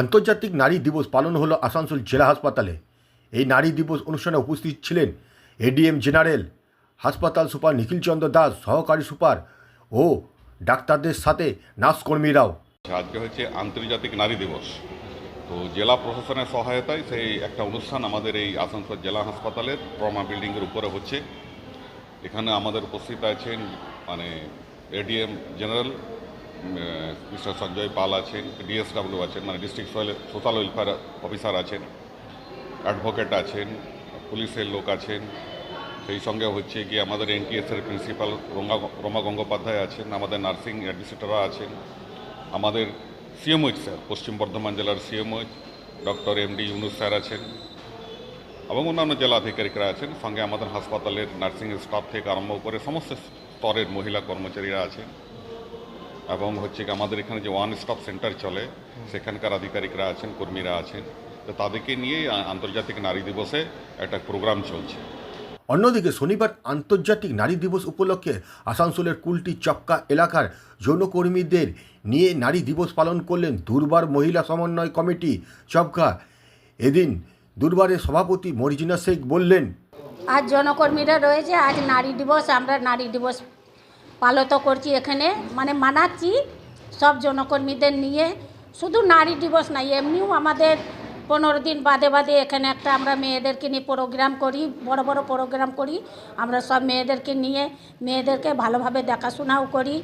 আন্তর্জাতিক নারী দিবস পালন হলো আসানসোল জেলা হাসপাতালে। এই নারী দিবস অনুষ্ঠানে উপস্থিত ছিলেন এডিএম জেনারেল, হাসপাতাল সুপার নিখিল চন্দ্র দাস, সহকারী সুপার ও ডাক্তারদের সাথে নার্সকর্মীরাও। আজকে হচ্ছে আন্তর্জাতিক নারী দিবস। তো জেলা প্রশাসনের সহায়তায় সেই একটা অনুষ্ঠান আমাদের এই আসানসোল জেলা হাসপাতালের ট্রমা বিল্ডিংয়ের উপরে হচ্ছে। এখানে আমাদের উপস্থিত আছেন এডিএম জেনারেল মিস্টার সঞ্জয় পাল আছেন, ডিএসডব্লিউ আছেন, ডিস্ট্রিক্ট সোশ্যাল ওয়েলফেয়ার অফিসার আছেন, অ্যাডভোকেট আছেন, পুলিশের লোক আছেন, সেই সঙ্গে হচ্ছে কি আমাদের এনটিএসের প্রিন্সিপাল রমা গঙ্গোপাধ্যায় আছেন, আমাদের নার্সিং অ্যাডমিনিস্ট্রেটররা আছেন, আমাদের সিএমওইচ স্যার, পশ্চিম বর্ধমান জেলার CMOH doctor MD Yunus sir আছেন এবং অন্যান্য জেলা আধিকারিকরা আছেন। সঙ্গে আমাদের হাসপাতালের নার্সিং স্টাফ থেকে আরম্ভ করে সমস্ত স্তরের মহিলা কর্মচারীরা আছেন এবং হচ্ছে কি আমাদের এখানে যে ওয়ান স্টপ সেন্টার চলে সেখানকার আধিকারিকরা আছেন, কর্মীরা আছেন। তো তাদেরকে নিয়ে আন্তর্জাতিক নারী দিবসে একটা প্রোগ্রাম চলছে। অন্যদিকে শনিবার আন্তর্জাতিক নারী দিবস উপলক্ষে আসানসোলের কুলটি চক্কা এলাকার যৌনকর্মীদের নিয়ে নারী দিবস পালন করলেন দুর্বার মহিলা সমন্বয় কমিটি চপকা। এদিন দুর্বারের সভাপতি মরিজিনা শেখ বললেন, আজ যৌনকর্মীরা রয়েছে, আজ নারী দিবস, আমরা নারী দিবস পালিত করছি এখানে, মানাচ্ছি সব যৌনকর্মীদের নিয়ে। শুধু নারী দিবস নাই, এমনিও আমাদের 15 দিন বাদে বাদে এখানে একটা আমরা মেয়েদেরকে নিয়ে প্রোগ্রাম করি, বড় বড় প্রোগ্রাম করি। আমরা সব মেয়েদেরকে নিয়ে মেয়েদেরকে ভালোভাবে দেখাশোনাও করি।